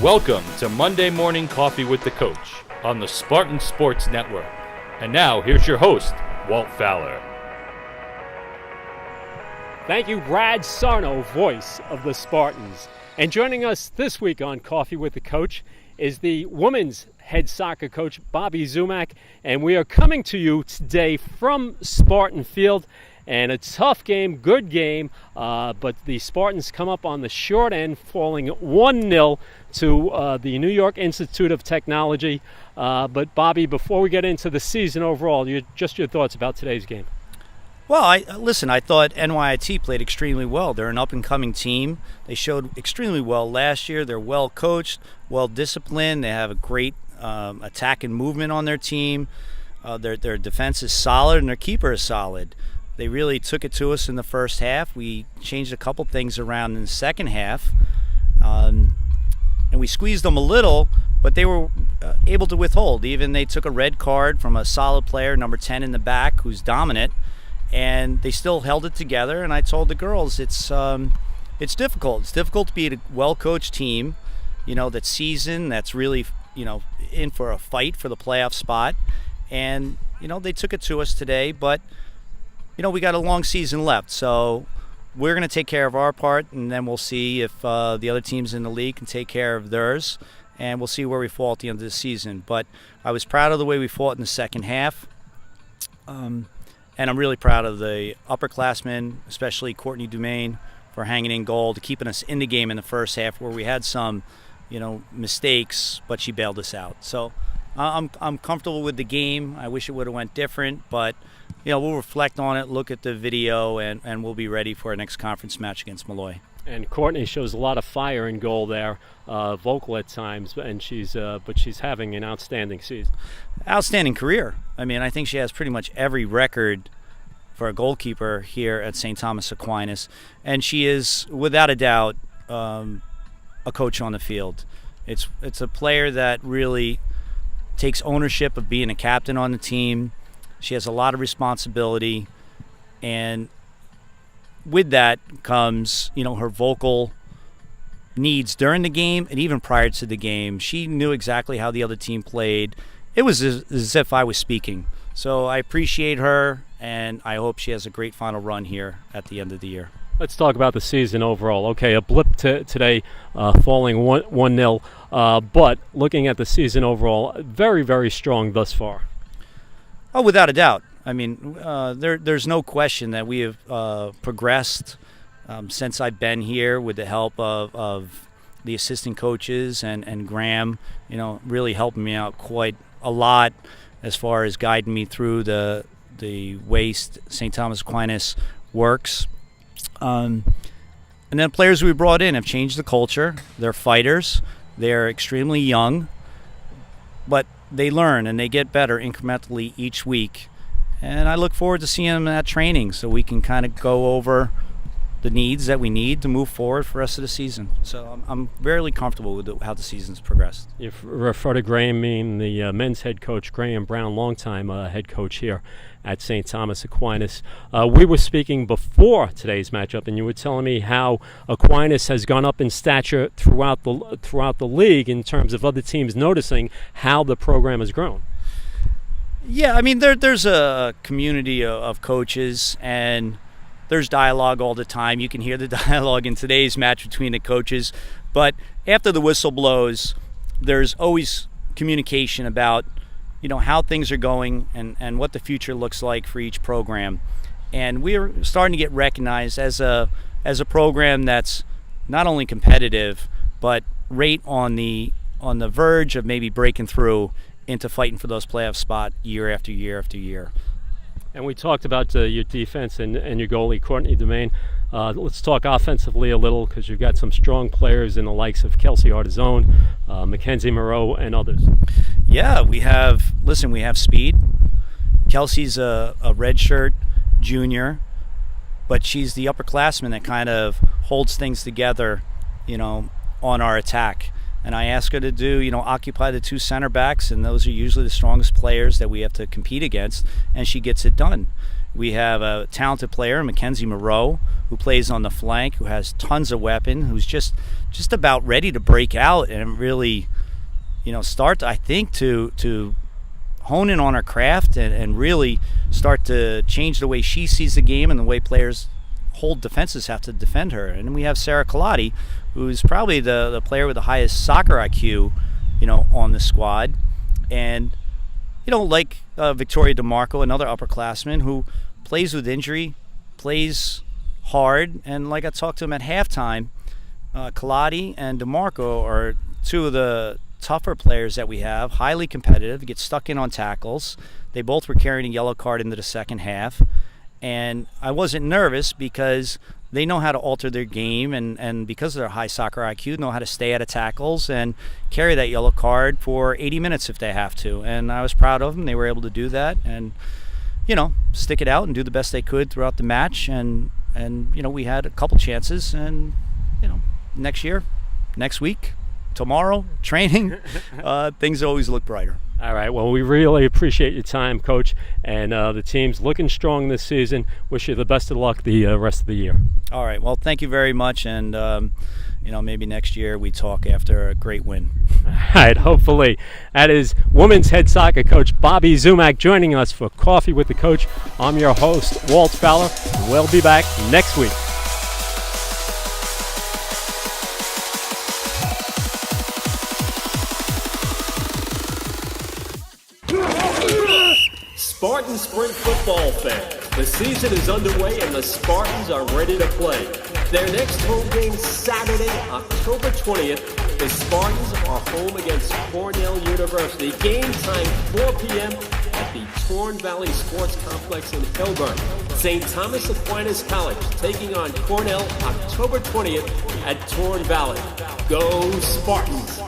Welcome to Monday Morning Coffee with the Coach on the Spartan Sports Network. And now, here's your host, Walt Fowler. Thank you, Brad Sarno, voice of the Spartans. And joining us this week on Coffee with the Coach is the women's head soccer coach, Bobby Zumack. And we are coming to you today from Spartan Field. And a tough game, good game, but the Spartans come up on the short end, falling 1-0 to the New York Institute of Technology. But Bobby, before we get into the season overall, your thoughts about today's game. Well, I thought NYIT played extremely well. They're an up-and-coming team. They showed extremely well last year. They're well-coached, well-disciplined. They have a great attack and movement on their team. Their defense is solid, and their keeper is solid. They really took it to us in the first half. We changed a couple things around in the second half, and we squeezed them a little, but they were able to withhold. Even they took a red card from a solid player, number 10 in the back, who's dominant, and they still held it together. And I told the girls it's difficult. It's difficult to be a well-coached team, that's seasoned, that's really, in for a fight for the playoff spot. And, they took it to us today, but we got a long season left, so we're going to take care of our part, and then we'll see if the other teams in the league can take care of theirs, and we'll see where we fall at the end of the season. But I was proud of the way we fought in the second half, and I'm really proud of the upperclassmen, especially Courtney Dumaine, for hanging in goal, to keeping us in the game in the first half where we had some, mistakes, but she bailed us out. So I'm comfortable with the game. I wish it would have went different, but we'll reflect on it, look at the video, and we'll be ready for our next conference match against Malloy. And Courtney shows a lot of fire in goal there, vocal at times, and she's having an outstanding season. Outstanding career. I think she has pretty much every record for a goalkeeper here at St. Thomas Aquinas, and she is, without a doubt, a coach on the field. It's a player that really takes ownership of being a captain on the team. She has a lot of responsibility, and with that comes, her vocal needs during the game and even prior to the game. She knew exactly how the other team played. It was as if I was speaking. So I appreciate her, and I hope she has a great final run here at the end of the year. Let's talk about the season overall. Okay, a blip today, falling 1-0, but looking at the season overall, very, very strong thus far. Oh, without a doubt. There's no question that we have progressed since I've been here with the help of the assistant coaches and Graham, really helping me out quite a lot as far as guiding me through the way St. Thomas Aquinas works. And then players we brought in have changed the culture. They're fighters. They're extremely young, but they learn and they get better incrementally each week. And I look forward to seeing them at training so we can kind of go over the needs that we need to move forward for the rest of the season. So I'm very comfortable with how the season's progressed. You refer to Graham, mean the men's head coach, Graham Brown, longtime head coach here at St. Thomas Aquinas. We were speaking before today's matchup, and you were telling me how Aquinas has gone up in stature throughout the league in terms of other teams noticing how the program has grown. Yeah, there's a community of coaches, and there's dialogue all the time. You can hear the dialogue in today's match between the coaches. But after the whistle blows, there's always communication about, how things are going and what the future looks like for each program. And we're starting to get recognized as a program that's not only competitive, but right on the verge of maybe breaking through into fighting for those playoff spots year after year after year. And we talked about your defense and your goalie, Courtney Dumaine. Let's talk offensively a little, because you've got some strong players in the likes of Kelsey Artizone, Mackenzie Moreau, and others. Yeah, we have speed. Kelsey's a redshirt junior, but she's the upperclassman that kind of holds things together, on our attack. And I ask her to do, occupy the two center backs, and those are usually the strongest players that we have to compete against, and she gets it done. We have a talented player, Mackenzie Moreau, who plays on the flank, who has tons of weapon, who's just about ready to break out and really, start, I think, to hone in on her craft and really start to change the way she sees the game and the way players hold defenses have to defend her. And we have Sarah Colati, who's probably the player with the highest soccer IQ, on the squad. And, like Victoria DeMarco, another upperclassman who plays with injury, plays hard. And like I talked to him at halftime, Colati and DeMarco are two of the tougher players that we have, highly competitive, get stuck in on tackles. They both were carrying a yellow card into the second half. And I wasn't nervous because they know how to alter their game and because of their high soccer IQ, know how to stay out of tackles and carry that yellow card for 80 minutes if they have to. And I was proud of them. They were able to do that and, stick it out and do the best they could throughout the match. And we had a couple chances and, next year, next week, tomorrow, training, things always look brighter. All right. Well, we really appreciate your time, Coach. And the team's looking strong this season. Wish you the best of luck the rest of the year. All right. Well, thank you very much. And, maybe next year we talk after a great win. All right. Hopefully. That is women's head soccer coach Bobby Zumak joining us for Coffee with the Coach. I'm your host, Walt Fowler. We'll be back next week. Spartan Sprint football fans, the season is underway and the Spartans are ready to play. Their next home game Saturday, October 20th, the Spartans are home against Cornell University. Game time 4 p.m. at the Torn Valley Sports Complex in Hillburn. St. Thomas Aquinas College taking on Cornell October 20th at Torn Valley. Go Spartans!